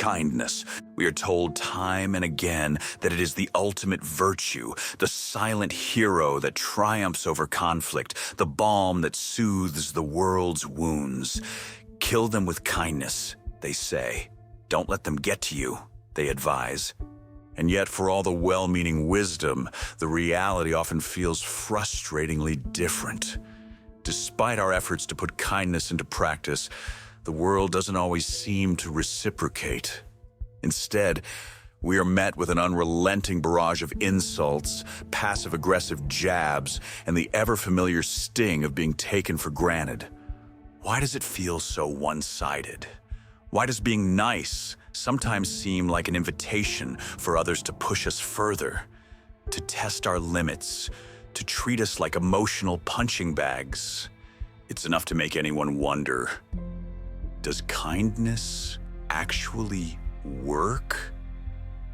kindness. We are told time and again that it is the ultimate virtue, the silent hero that triumphs over conflict, the balm that soothes the world's wounds. Kill them with kindness, they say. Don't let them get to you, they advise. And yet, for all the well-meaning wisdom, the reality often feels frustratingly different. Despite our efforts to put kindness into practice, the world doesn't always seem to reciprocate. Instead, we are met with an unrelenting barrage of insults, passive-aggressive jabs, and the ever-familiar sting of being taken for granted. Why does it feel so one-sided? Why does being nice sometimes seem like an invitation for others to push us further, to test our limits, to treat us like emotional punching bags? It's enough to make anyone wonder, does kindness actually work?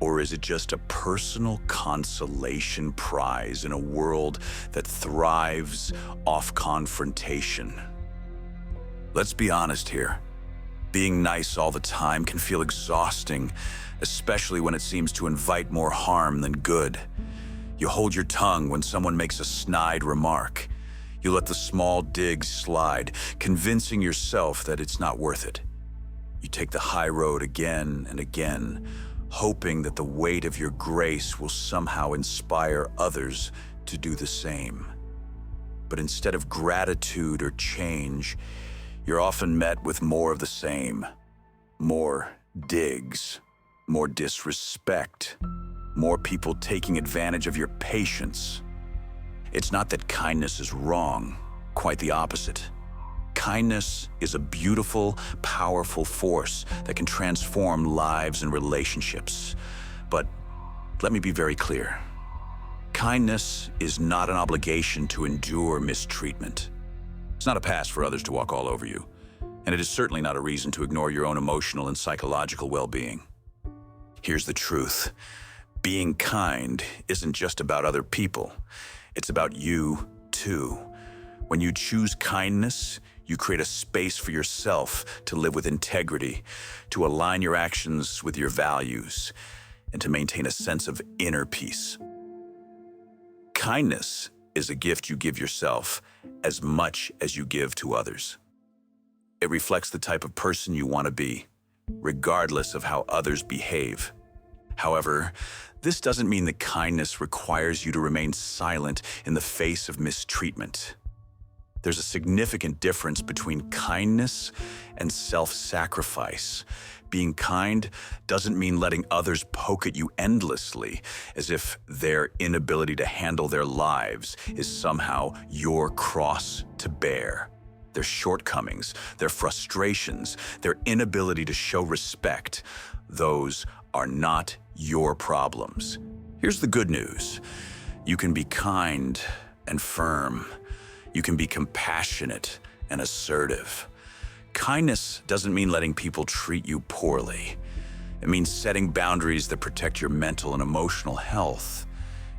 Or is it just a personal consolation prize in a world that thrives off confrontation? Let's be honest here. Being nice all the time can feel exhausting, especially when it seems to invite more harm than good. You hold your tongue when someone makes a snide remark. You let the small digs slide, convincing yourself that it's not worth it. You take the high road again and again, hoping that the weight of your grace will somehow inspire others to do the same. But instead of gratitude or change, you're often met with more of the same. More digs, more disrespect, more people taking advantage of your patience. It's not that kindness is wrong, quite the opposite. Kindness is a beautiful, powerful force that can transform lives and relationships. But let me be very clear. Kindness is not an obligation to endure mistreatment. It's not a pass for others to walk all over you, and it is certainly not a reason to ignore your own emotional and psychological well-being. Here's the truth. Being kind isn't just about other people. It's about you, too. When you choose kindness, you create a space for yourself to live with integrity, to align your actions with your values, and to maintain a sense of inner peace. Kindness is a gift you give yourself as much as you give to others. It reflects the type of person you want to be, regardless of how others behave. However, this doesn't mean that kindness requires you to remain silent in the face of mistreatment. There's a significant difference between kindness and self-sacrifice. Being kind doesn't mean letting others poke at you endlessly, as if their inability to handle their lives is somehow your cross to bear. Their shortcomings, their frustrations, their inability to show respect, those are not your problems. Here's the good news. You can be kind and firm. You can be compassionate and assertive. Kindness doesn't mean letting people treat you poorly. It means setting boundaries that protect your mental and emotional health.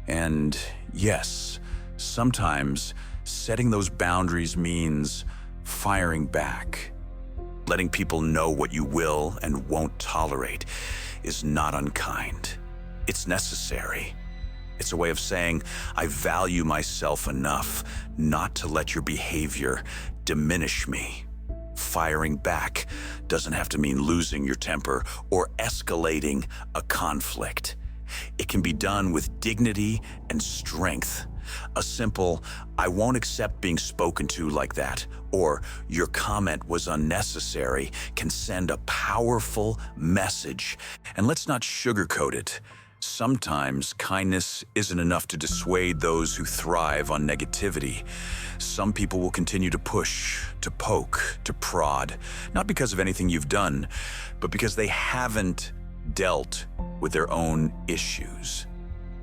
And yes, sometimes setting those boundaries means firing back. Letting people know what you will and won't tolerate is not unkind. It's necessary. It's a way of saying, I value myself enough not to let your behavior diminish me. Firing back doesn't have to mean losing your temper or escalating a conflict. It can be done with dignity and strength. A simple, I won't accept being spoken to like that, or your comment was unnecessary, can send a powerful message. And let's not sugarcoat it. Sometimes kindness isn't enough to dissuade those who thrive on negativity. Some people will continue to push, to poke, to prod, not because of anything you've done, but because they haven't dealt with their own issues.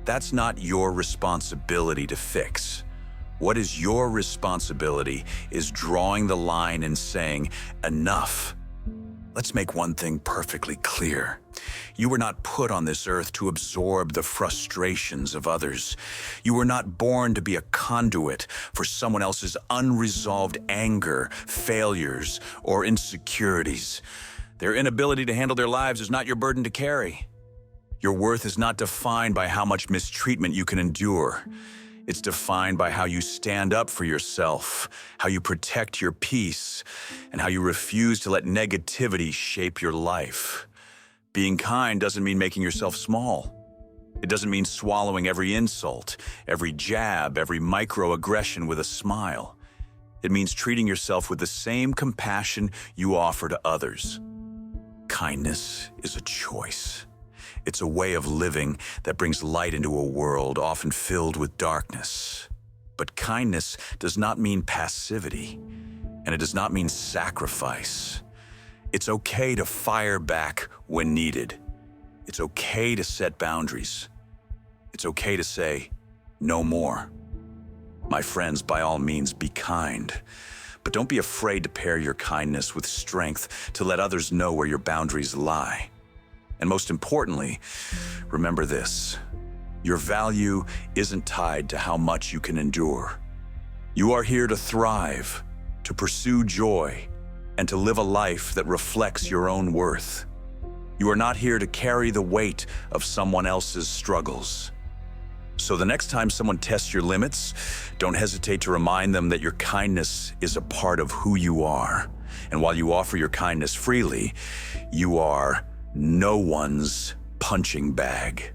That's not your responsibility to fix. What is your responsibility is drawing the line and saying, enough. Let's make one thing perfectly clear. You were not put on this earth to absorb the frustrations of others. You were not born to be a conduit for someone else's unresolved anger, failures, or insecurities. Their inability to handle their lives is not your burden to carry. Your worth is not defined by how much mistreatment you can endure. It's defined by how you stand up for yourself, how you protect your peace, and how you refuse to let negativity shape your life. Being kind doesn't mean making yourself small. It doesn't mean swallowing every insult, every jab, every microaggression with a smile. It means treating yourself with the same compassion you offer to others. Kindness is a choice. It's a way of living that brings light into a world often filled with darkness. But kindness does not mean passivity, and it does not mean sacrifice. It's okay to fire back when needed. It's okay to set boundaries. It's okay to say, no more. My friends, by all means, be kind. But don't be afraid to pair your kindness with strength to let others know where your boundaries lie. And most importantly, remember this: your value isn't tied to how much you can endure. You are here to thrive, to pursue joy, and to live a life that reflects your own worth. You are not here to carry the weight of someone else's struggles. So the next time someone tests your limits, don't hesitate to remind them that your kindness is a part of who you are. And while you offer your kindness freely, you are no one's punching bag.